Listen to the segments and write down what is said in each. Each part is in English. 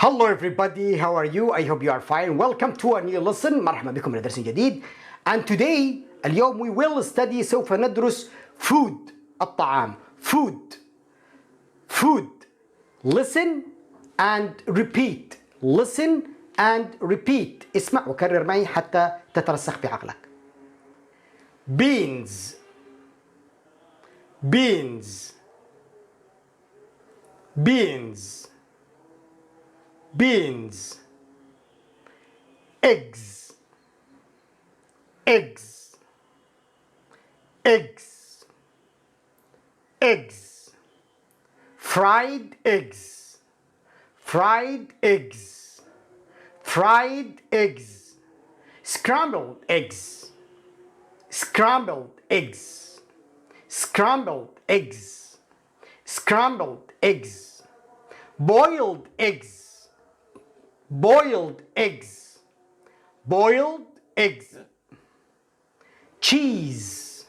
Hello everybody, how are you? I hope you are fine. Welcome to a new lesson. مرحبا بكم لدرس جديد. And today اليوم we will study سوف ندرس food الطعام. Food. Listen and repeat. Listen and repeat. اسمع وكرر معي حتى تترسخ في عقلك. Beans. Eggs. Fried eggs. Scrambled eggs. Boiled eggs. Cheese.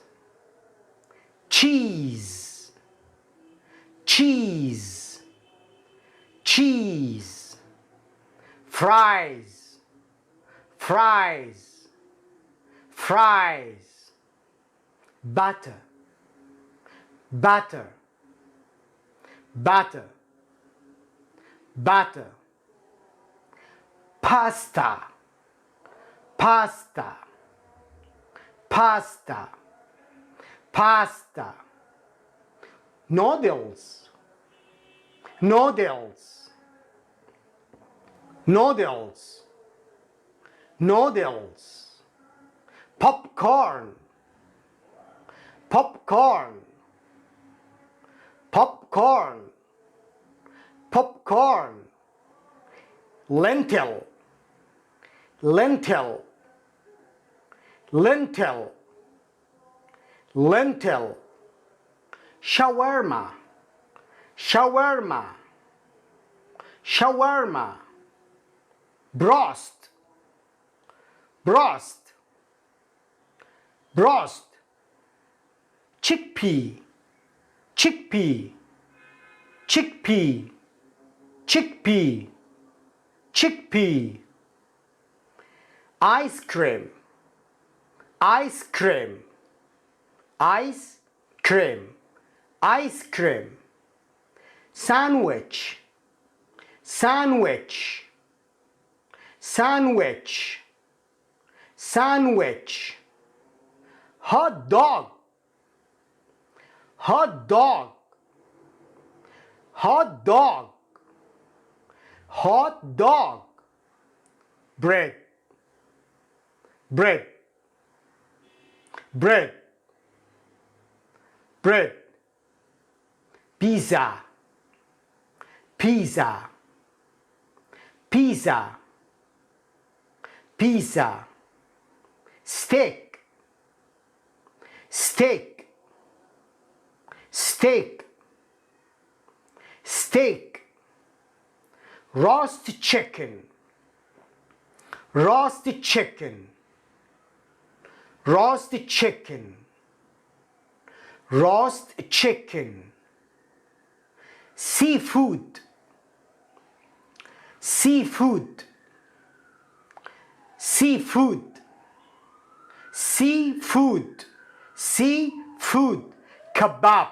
Fries. Butter. Pasta. Noodles. Popcorn. Lentil. Shawarma. Brost. Chickpea. Ice cream. Sandwich. Hot dog. Bread. Pizza. Steak. Roast chicken. Seafood. Kebab.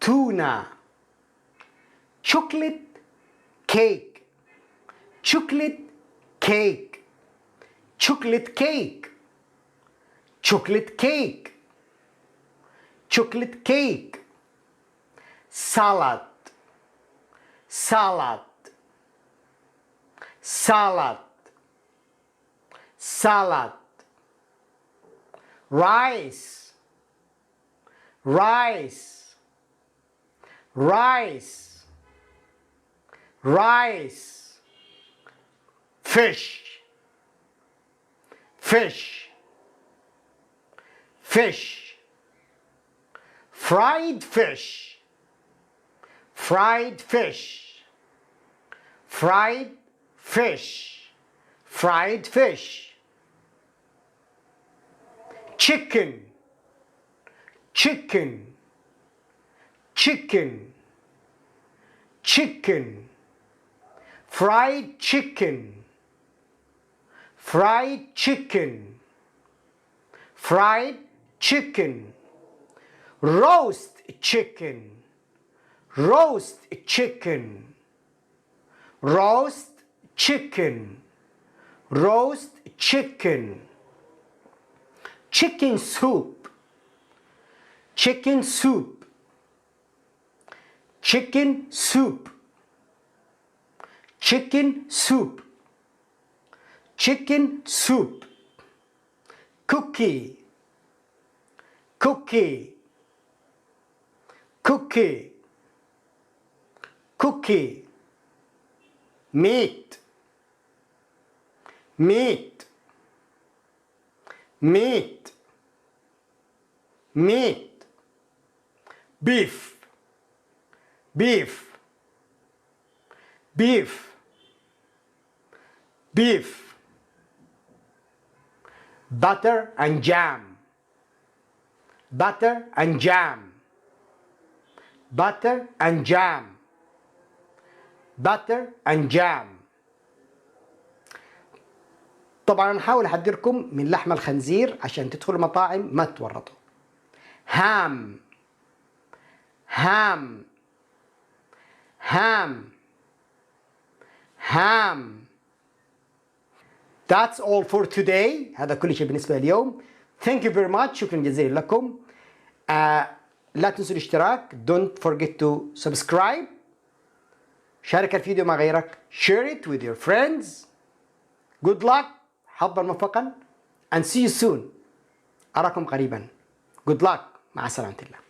Tuna. Chocolate cake. Salad. Rice. Fish. Fried fish. fried fish. Chicken, chicken, chicken, chicken. Fried chicken, fried chicken, fried chicken. Roast chicken, roast chicken, roast chicken, roast chicken. Chicken soup, chicken soup, chicken soup, chicken soup, chicken soup. Cookie, cookie, cookie, cookie. Meat, meat, meat, meat. Beef, beef, beef, beef. Butter and jam, butter and jam, butter and jam, butter and jam. طبعا نحاول احذركم من لحم الخنزير عشان تدخلوا المطاعم ما تتورطوا. ham, ham, ham, ham. That's all for today. هذا كل شيء بالنسبة لليوم. Thank you very much. شكرا جزيلا لكم. لا تنسوا الاشتراك. Don't forget to subscribe. شارك الفيديو مع غيرك. Share it with your friends. Good luck. حظا موفقا. And see you soon. أراكم قريبا. Good luck. مع سلامة الله.